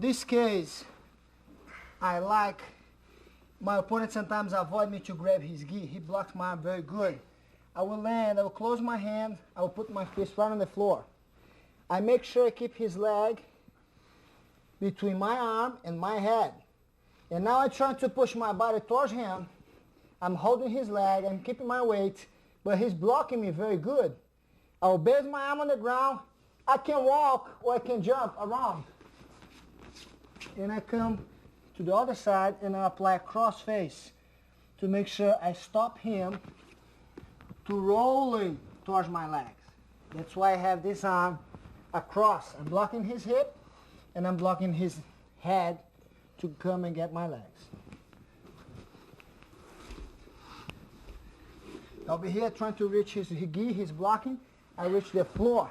this case, I like my opponent sometimes avoid me to grab his gi. He blocks my arm very good. I will land, I will close my hand, I will put my fist right on the floor. I make sure I keep his leg between my arm and my head. And now I'm trying to push my body towards him. I'm holding his leg, I'm keeping my weight, but he's blocking me very good. I will base my arm on the ground. I can walk or I can jump around. And I come to the other side and I apply a cross face to make sure I stop him to rolling towards my legs. That's why I have this arm across. I'm blocking his hip and I'm blocking his head to come and get my legs. I'll be here trying to reach his gi, he's blocking. I reach the floor.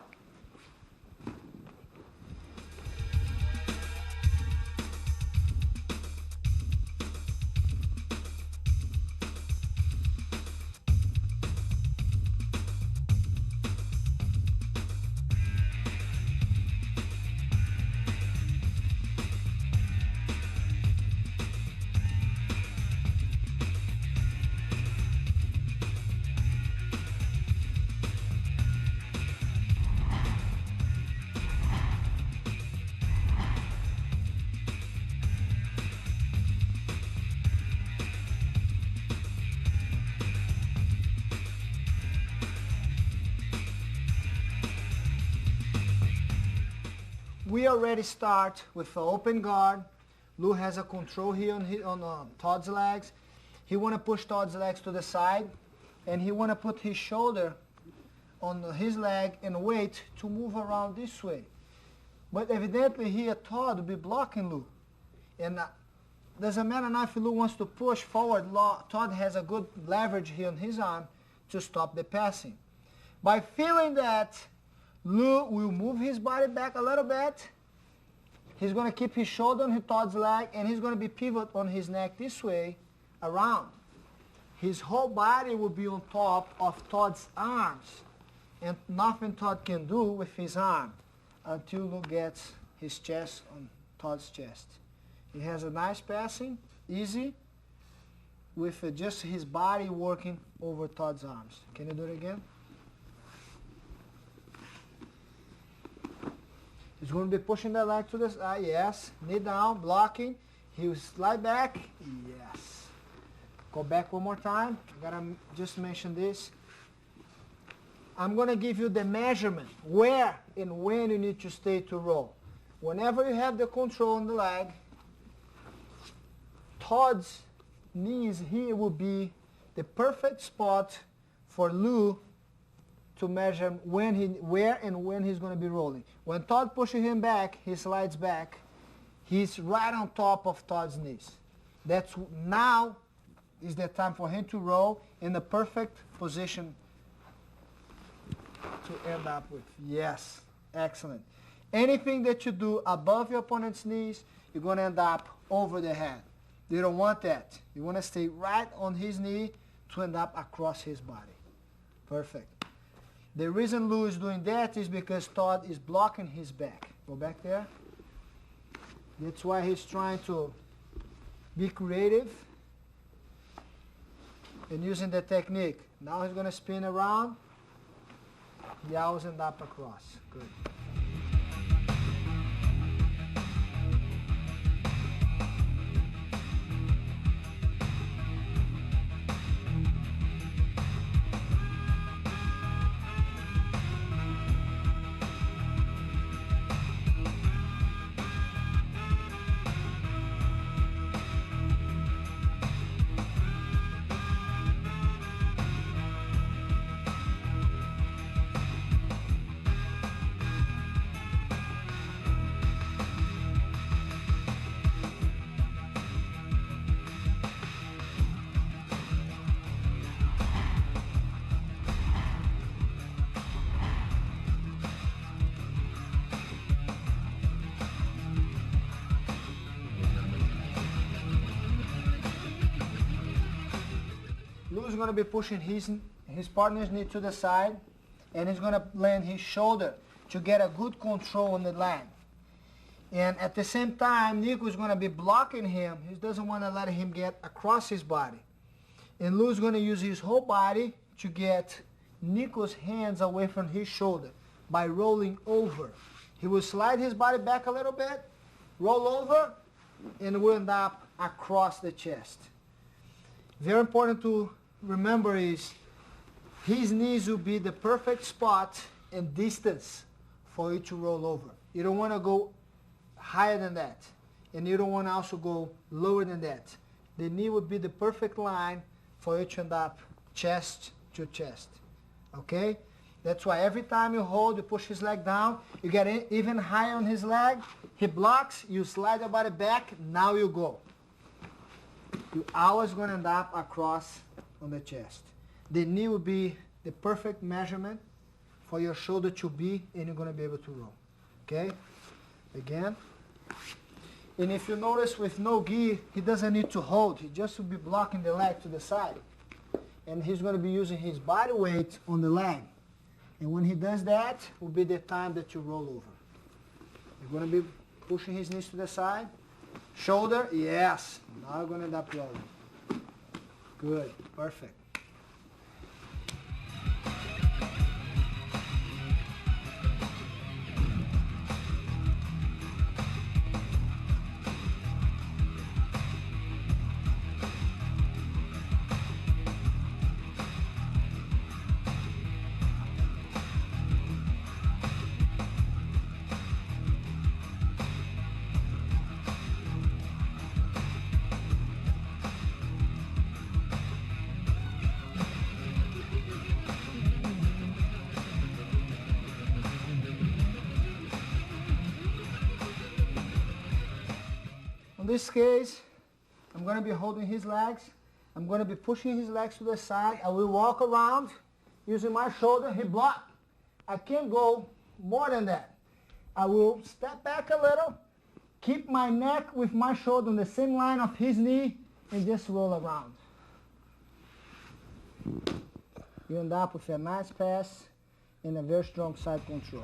We already start with an open guard. Lou has a control here on Todd's legs. He want to push Todd's legs to the side, and he want to put his shoulder on his leg and wait to move around this way. But evidently here Todd will be blocking Lou. And doesn't matter now if Lou wants to push forward, Todd has a good leverage here on his arm to stop the passing. By feeling that, Lou will move his body back a little bit. He's going to keep his shoulder on Todd's leg, and he's going to be pivot on his neck this way, around. His whole body will be on top of Todd's arms, and nothing Todd can do with his arm until Lou gets his chest on Todd's chest. He has a nice passing, easy, with just his body working over Todd's arms. Can you do it again? He's going to be pushing the leg to the side, yes. Knee down, blocking. He will slide back, yes. Go back one more time. I gotta just mention this. I'm going to give you the measurement, where and when you need to stay to roll. Whenever you have the control on the leg, Todd's knees here will be the perfect spot for Lou to measure where and when he's going to be rolling. When Todd pushes him back, he slides back. He's right on top of Todd's knees. Now is the time for him to roll in the perfect position to end up with. Yes, excellent. Anything that you do above your opponent's knees, you're going to end up over the head. You don't want that. You want to stay right on his knee to end up across his body. Perfect. The reason Lou is doing that is because Todd is blocking his back. Go back there. That's why he's trying to be creative and using the technique. Now he's going to spin around. He always end up across. Good. Lou's going to be pushing his partner's knee to the side, and he's going to land his shoulder to get a good control on the land. And at the same time, Nico is going to be blocking him. He doesn't want to let him get across his body. And Lou's going to use his whole body to get Nico's hands away from his shoulder by rolling over. He will slide his body back a little bit, roll over, and will end up across the chest. Very important to remember is his knees will be the perfect spot and distance for you to roll over. You don't want to go higher than that, and you don't want to also go lower than that. The knee would be the perfect line for you to end up chest to chest. Okay? That's why every time you hold, you push his leg down, you get even higher on his leg, he blocks, you slide your body back, now you go. You're always going to end up across on the chest. The knee will be the perfect measurement for your shoulder to be, and you're going to be able to roll. Okay? Again. And if you notice with no gi, he doesn't need to hold. He just will be blocking the leg to the side. And he's going to be using his body weight on the leg. And when he does that, will be the time that you roll over. You're going to be pushing his knees to the side. Shoulder, yes. Now you're going to end up rolling. Good, perfect. In this case, I'm going to be holding his legs. I'm going to be pushing his legs to the side. I will walk around using my shoulder. He blocked. I can't go more than that. I will step back a little, keep my neck with my shoulder on the same line of his knee, and just roll around. You end up with a nice pass and a very strong side control.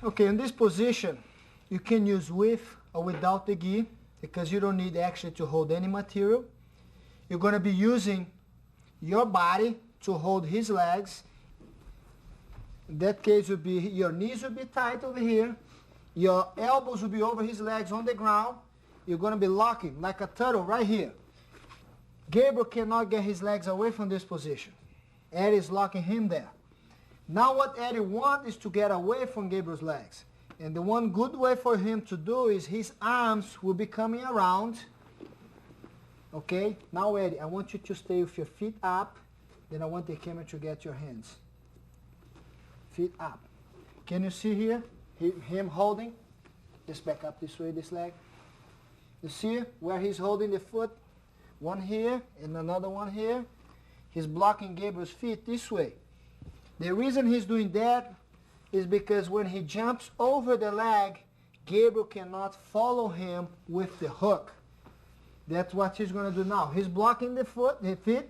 Okay, in this position, you can use with or without the gi because you don't need actually to hold any material. You're going to be using your body to hold his legs. In that case, would be your knees will be tight over here. Your elbows will be over his legs on the ground. You're going to be locking like a turtle right here. Gabriel cannot get his legs away from this position. Eddie is locking him there. Now what Eddie wants is to get away from Gabriel's legs. And the one good way for him to do is his arms will be coming around. Okay? Now Eddie, I want you to stay with your feet up. Then I want the camera to get your hands. Feet up. Can you see here? Him holding? Just back up this way, this leg. You see where he's holding the foot? One here and another one here. He's blocking Gabriel's feet this way. The reason he's doing that is because when he jumps over the leg, Gabriel cannot follow him with the hook. That's what he's going to do now. He's blocking the feet.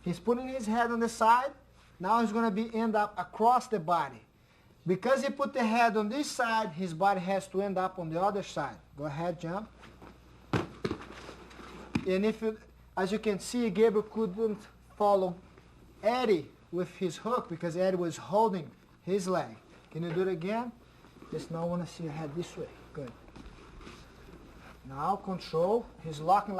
He's putting his head on the side. Now he's going to end up across the body. Because he put the head on this side, his body has to end up on the other side. Go ahead, jump. And as you can see, Gabriel couldn't follow Eddie with his hook because Eddie was holding his leg. Can you do it again? Just now I want to see your head this way. Good. Now control. He's locking